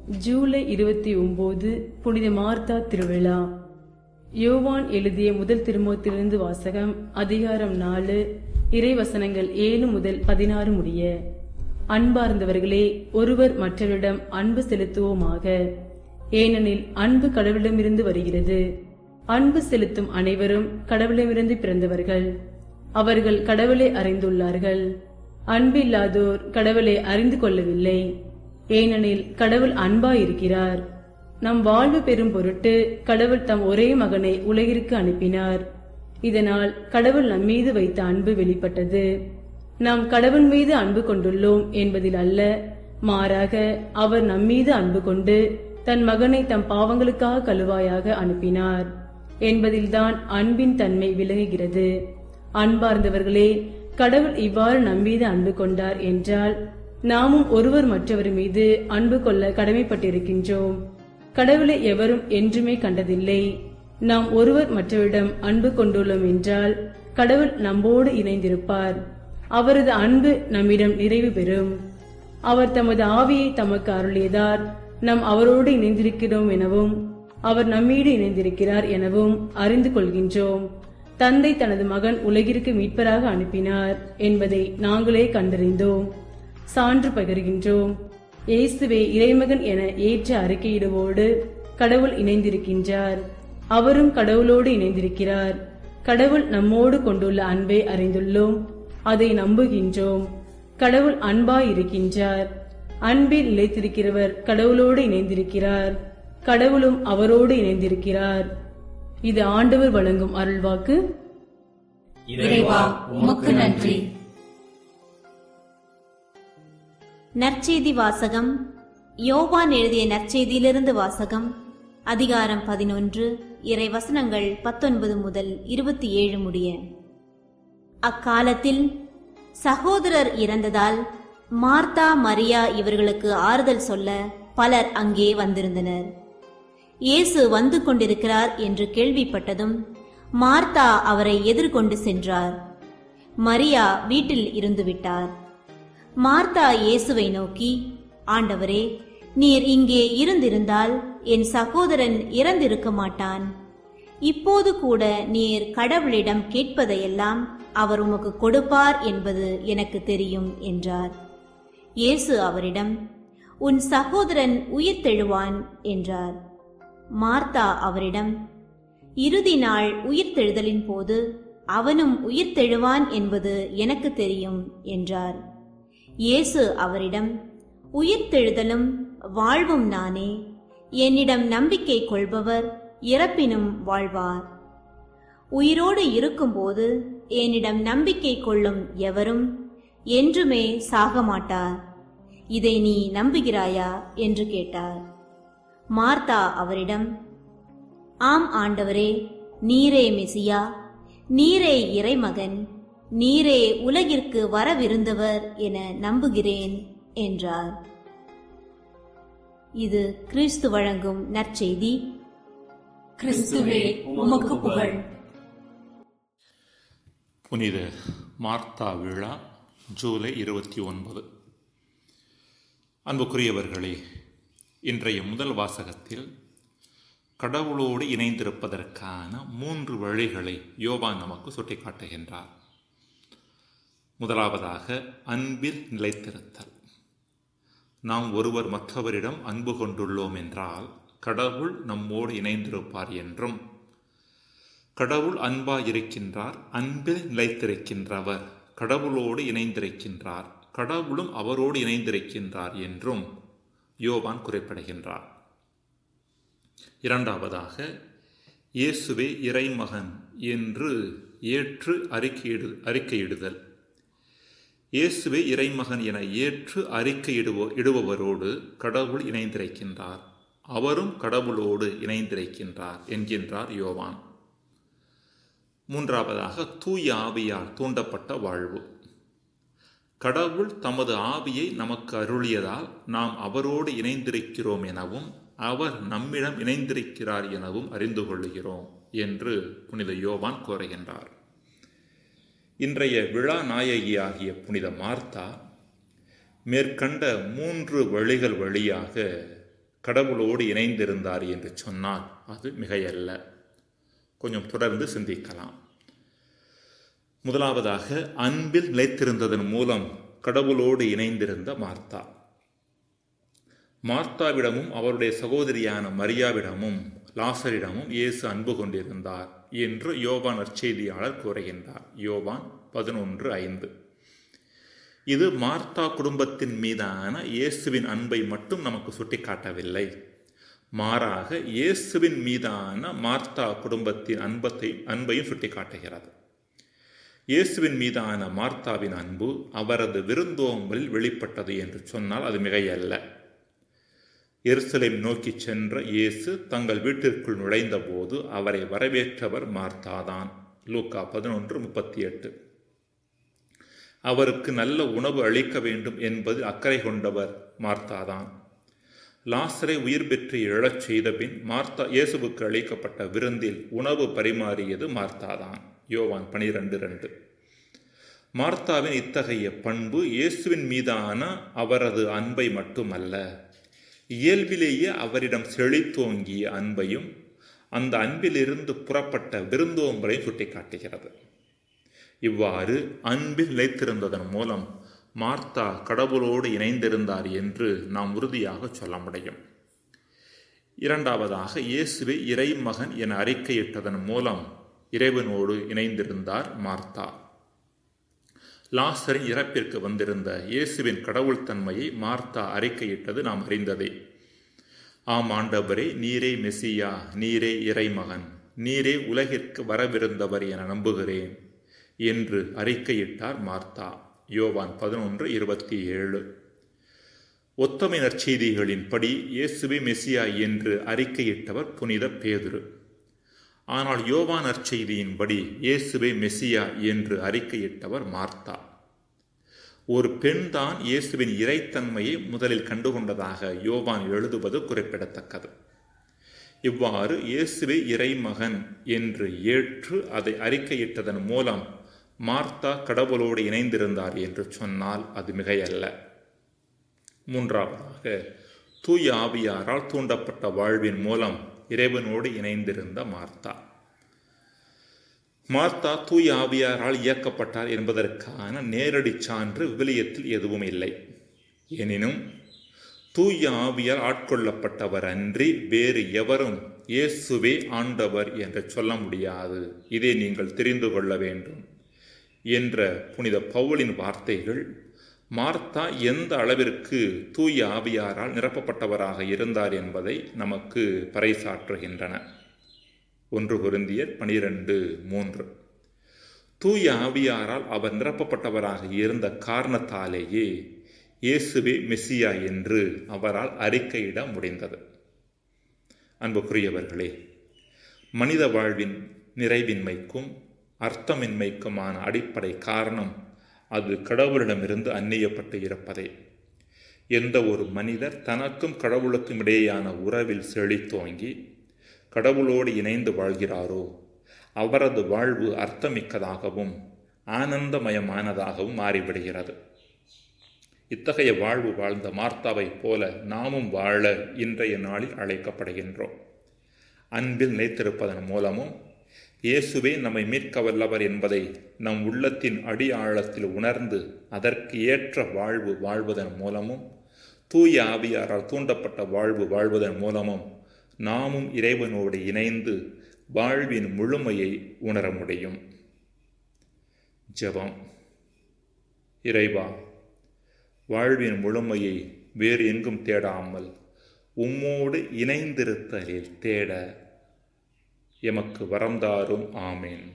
ஜூலை 29 புனித மார்த்தா திருவிழா. யோவான் எழுதிய முதல் திருமுகத்திலிருந்து வாசகம். அதிகாரம் 4, இறைவசனங்கள் 7 முதல் 16 முடிய. அன்பார்ந்தவர்களே, ஒருவர் மற்றவரிடம் அன்பு செலுத்துவோமாக. ஏனெனில் அன்பு கடவுளிடமிருந்து வருகிறது. அன்பு செலுத்தும் அனைவரும் கடவுளிடமிருந்து பிறந்தவர்கள். அவர்கள் கடவுளை அறிந்துள்ளார்கள். அன்பில்லாதோர் கடவுளை அறிந்து கொள்ளவில்லை. ஏனெனில் கடவுள் அன்பாயிருக்கிறார். நம் வாழ்வு பெறும் பொருட்டு கடவுள் தம் ஒரே மகனை உலகிற்கு அனுப்பினார். இதனால் கடவுள் நம்மீது வைத்த அன்பு வெளிப்பட்டது. நாம் கடவுள் மீது அன்பு கொண்டுள்ளோம் என்பதில் அல்ல, மாறாக அவர் நம்மீது அன்பு கொண்டு தன் மகனை தம் பாவங்களுக்காக கழுவாயாக அனுப்பினார் என்பதில்தான் அன்பின் தன்மை விளங்குகிறது. அன்பார்ந்தவர்களே, கடவுள் இவ்வாறு நம்மீது அன்பு கொண்டார் என்றால் நாமும் ஒருவர் மற்றவர் மீது அன்பு கொள்ள கடமைப்பட்டிருக்கின்றோம். கடவுளை எவரும் என்றுமே கண்டதில்லை. நாம் ஒருவர் மற்றவரிடம் அன்பு கொண்டுள்ளோம் என்றால் கடவுள் நம்மோடு இணைந்திருப்பார். அவரது அன்பு நம்மிடம் நிறைவு பெறும். அவர் தமது ஆவியை தமக்கு அருளியதார் நாம் அவரோடு இணைந்திருக்கிறோம் எனவும் அவர் நம்மீடு இணைந்திருக்கிறார் எனவும் அறிந்து கொள்கின்றோம். தந்தை தனது மகன் உலகிற்கு மீட்பராக அனுப்பினார் என்பதை நாங்களே கண்டறிந்தோம், சான்று பகர்கின்றோம். இயேசுவே இறைமகன் என ஏற்ற அறிக்கையிடுவோடு கடவுள் இணைந்திருக்கின்றார். அவரும் கடவுளோடு இணைந்திருக்கிறார். கடவுள் நம்மோடு கொண்டுள்ள அன்பை அறிந்துள்ளோம், அதை நம்புகின்றோம். கடவுள் அன்பாயிருக்கின்றார். அன்பில் நிலைத்திருக்கிறவர் கடவுளோடு இணைந்திருக்கிறார். கடவுளும் அவரோடு இணைந்திருக்கிறார். இது ஆண்டவர் வழங்கும் அருள்வாக்கு. இறைவா, உமக்கு நன்றி. நற்செய்தி வாசகம். யோவான் எழுதிய நற்செய்தியிலிருந்து வாசகம். அதிகாரம் 11, இறைவசனங்கள் 19 முதல் 27 முடிய. அக்காலத்தில் சகோதரர் இறந்ததால் மார்த்தா மரியா இவர்களுக்கு ஆறுதல் சொல்ல பலர் அங்கே வந்திருந்தனர். இயேசு வந்து கொண்டிருக்கிறார் என்று கேள்விப்பட்டதும் மார்த்தா அவரை எதிர்கொண்டு சென்றார். மரியா வீட்டில் இருந்துவிட்டார். மார்த்தா இயேசுவை நோக்கி, ஆண்டவரே, நீர் இங்கே இருந்திருந்தால் என் சகோதரன் இறந்திருக்க மாட்டான். இப்போது கூட நீர் கடவுளிடம் கேட்பதையெல்லாம் அவர் உமக்கு கொடுப்பார் என்பது எனக்கு தெரியும் என்றார். இயேசு அவரிடம், உன் சகோதரன் உயிர்த்தெழுவான் என்றார். மார்த்தா அவரிடம், இறுதி நாள் உயிர்த்தெழுதலின் போது அவனும் உயிர்த்தெழுவான் என்பது எனக்கு தெரியும் என்றார். இயேசு அவரிடம், உயிர்த்தெழுதலும் வாழ்வும் நானே. என்னிடம் நம்பிக்கை கொள்பவர் இறப்பினும் வாழ்வார். உயிரோடு இருக்கும்போது என்னிடம் நம்பிக்கை கொள்ளும் எவரும் என்றுமே சாக மாட்டார். இதை நீ நம்புகிறாயா என்று கேட்டார். மார்த்தா அவரிடம், ஆம் ஆண்டவரே, நீரே மெசியா, நீரே இறைமகன், நீரே உலகிற்கு வரவிருந்தவர் என நம்புகிறேன் என்றார். இது கிறிஸ்து வழங்கும் நற்செய்தி. கிறிஸ்துவே, உமக்கு புகழ். புனித மார்த்தா விழா, ஜூலை 29. அன்புக்குரியவர்களே, இன்றைய முதல் வாசகத்தில் கடவுளோடு இணைந்திருப்பதற்கான 3 வழிகளை யோவான் நமக்கு சுட்டிக்காட்டுகின்றார். முதலாவதாக அன்பில் நிலைத்திருத்தல். நாம் ஒருவர் மற்றவரிடம் அன்பு கொண்டுள்ளோம் என்றால் கடவுள் நம்மோடு இணைந்திருப்பார் என்றும், கடவுள் அன்பாயிருக்கின்றார், அன்பில் நிலைத்திருக்கின்றவர் கடவுளோடு இணைந்திருக்கின்றார், கடவுளும் அவரோடு இணைந்திருக்கின்றார் என்றும் யோவான் குறிப்பிடுகின்றார். இரண்டாவதாக, இயேசுவே இறைமகன் என்று ஏற்று அறிக்கையிடுதல். இயேசுவே இறைமகன் என ஏற்று அறிக்கையிடுபவரோடு கடவுள் இணைந்திருக்கின்றார், அவரும் கடவுளோடு இணைந்திருக்கின்றார் என்கின்றார் யோவான். மூன்றாவதாக, தூய ஆவியால் தூண்டப்பட்ட வாழ்வு. கடவுள் தமது ஆவியை நமக்கு அருளியதால் நாம் அவரோடு இணைந்திருக்கிறோம் எனவும் அவர் நம்மிடம் இணைந்திருக்கிறார் எனவும் அறிந்து கொள்கிறோம் என்று புனித யோவான் கூறுகின்றார். இன்றைய விழா நாயகியாகிய புனித மார்த்தா மேற்கண்ட 3 வழிகள் வழியாக கடவுளோடு இணைந்திருந்தார் என்று சொன்னால் அது மிகையல்ல. கொஞ்சம் தொடர்ந்து சிந்திக்கலாம். முதலாவதாக, அன்பில் நிலைத்திருந்ததன் மூலம் கடவுளோடு இணைந்திருந்த மார்த்தா. மார்த்தாவிடமும் அவருடைய சகோதரியான மரியாவிடமும் லாசரிடமும் இயேசு அன்பு கொண்டிருந்தார் என்று யோவான் நற்செய்தியாளர் கூறுகின்றார். யோவான் 11:5. இது மார்த்தா குடும்பத்தின் மீதான இயேசுவின் அன்பை மட்டும் நமக்கு சுட்டிக்காட்டவில்லை. மாறாக இயேசுவின் மீதான மார்த்தா குடும்பத்தின் அன்பையும் சுட்டிக்காட்டுகிறது. இயேசுவின் மீதான மார்த்தாவின் அன்பு அவரது விருந்தோம்பலில் வெளிப்பட்டது என்று சொன்னால் அது மிகையல்ல. எருசலேம் நோக்கி சென்ற இயேசு தங்கள் வீட்டிற்குள் நுழைந்த போது அவரை வரவேற்றவர் மார்த்தாதான். லூக்கா 11:38. அவருக்கு நல்ல உணவு அளிக்க வேண்டும் என்பது அக்கறை கொண்டவர் மார்த்தாதான். லாசரை உயிர் பெற்று எழச் செய்த பின் மார்த்தா இயேசுவுக்கு அளிக்கப்பட்ட விருந்தில் உணவு பரிமாறியது மார்த்தாதான். யோவான் 12:2. மார்த்தாவின் இத்தகைய பண்பு இயேசுவின் மீதான அவரது அன்பை மட்டுமல்ல, இயல்பிலேயே அவரிடம் செழித்தோங்கிய அன்பையும் அந்த அன்பிலிருந்து புறப்பட்ட விருந்தோம்பலை சுட்டிக்காட்டுகிறது. இவ்வாறு அன்பில் நிலைத்திருந்ததன் மூலம் மார்த்தா கடவுளோடு இணைந்திருந்தார் என்று நாம் உறுதியாக சொல்ல முடியும். இரண்டாவதாக, இயேசுவை இறைமகன் என அறிக்கையிட்டதன் மூலம் இறைவனோடு இணைந்திருந்தார் மார்த்தா. லாசரின் இறப்பிற்கு வந்திருந்த இயேசுவின் கடவுள் தன்மையை மார்த்தா அறிக்கையிட்டது நாம் அறிந்ததே. ஆம் ஆண்டவரே, நீரே மெசியா, நீரே இறைமகன், நீரே உலகிற்கு வரவிருந்தவர் என நம்புகிறேன் என்று அறிக்கையிட்டார் மார்த்தா. யோவான் 11:27. ஒத்தமை நற்செய்திகளின்படி இயேசுவே மெசியா என்று அறிக்கையிட்டவர் புனித பேதுரு. ஆனால் யோவான் நற்செய்தியின்படி இயேசுவே மெசியா என்று அறிக்கையிட்டவர் மார்த்தா. ஒரு பெண்தான் இயேசுவின் இறைத்தன்மையை முதலில் கண்டுகொண்டதாக யோவான் எழுதுவது குறிப்பிடத்தக்கது. இவ்வாறு இயேசுவே இறைமகன் என்று ஏற்று அதை அறிக்கையிட்டதன் மூலம் மார்த்தா கடவுளோடு இணைந்திருந்தார் என்று சொன்னால் அது மிகையல்ல. மூன்றாவதாக, தூய ஆவியாரால் தூண்டப்பட்ட வாழ்வின் மூலம் இறைவனோடு இணைந்திருந்த மார்த்தா. மார்த்தா தூய ஆவியாரால் இயக்கப்பட்டார் என்பதற்கான நேரடி சான்று விவிலியத்தில் எதுவும் இல்லை. எனினும் தூய ஆவியால் ஆட்கொள்ளப்பட்டவர் அன்றி வேறு எவரும் இயேசுவே ஆண்டவர் என்று சொல்ல முடியாது, இதை நீங்கள் தெரிந்து கொள்ள வேண்டும் என்ற புனித பவுலின் வார்த்தைகள் மார்த்தா எந்த அளவிற்கு தூய ஆவியாரால் நிரப்பப்பட்டவராக இருந்தார் என்பதை நமக்கு பறைசாற்றுகின்றன. 1 கொரிந்தியர் 12:3. தூய ஆவியாரால் அவர் நிரப்பப்பட்டவராக இருந்த காரணத்தாலேயே இயேசுவே மெசியா என்று அவரால் அறிக்கையிட முடிந்தது. அன்புக்குரியவர்களே, மனித வாழ்வின் நிறைவின்மைக்கும் அர்த்தமின்மைக்குமான அடிப்படை காரணம் அது கடவுளிடமிருந்து அந்நியப்பட்டு இருப்பதே. எந்த ஒரு மனிதர் தனக்கும் கடவுளுக்கும் இடையேயான உறவில் செழித்தோங்கி கடவுளோடு இணைந்து வாழ்கிறாரோ அவரது வாழ்வு அர்த்தமிக்கதாகவும் ஆனந்தமயமானதாகவும் மாறிவிடுகிறது. இத்தகைய வாழ்வு வாழ்ந்த மார்த்தாவைப் போல நாமும் வாழ இன்றைய நாளில் அழைக்கப்படுகின்றோம். அன்பில் நிலைத்திருப்பதன் மூலமும் இயேசுவே நம்மை மீட்க வல்லவர் என்பதை நம் உள்ளத்தின் அடி ஆழத்தில் உணர்ந்து அதற்கு ஏற்ற வாழ்வு வாழ்வதன் மூலமும் தூய ஆவியாரால் தூண்டப்பட்ட வாழ்வு வாழ்வதன் மூலமும் நாமும் இறைவனோடு இணைந்து வாழ்வின் முழுமையை உணர முடியும். ஜெபம். இறைவா, வாழ்வின் முழுமையை வேறு எங்கும் தேடாமல் உம்மோடு இணைந்திருத்தலில் தேட எமக்கு வரம் தாரும். ஆமேன்.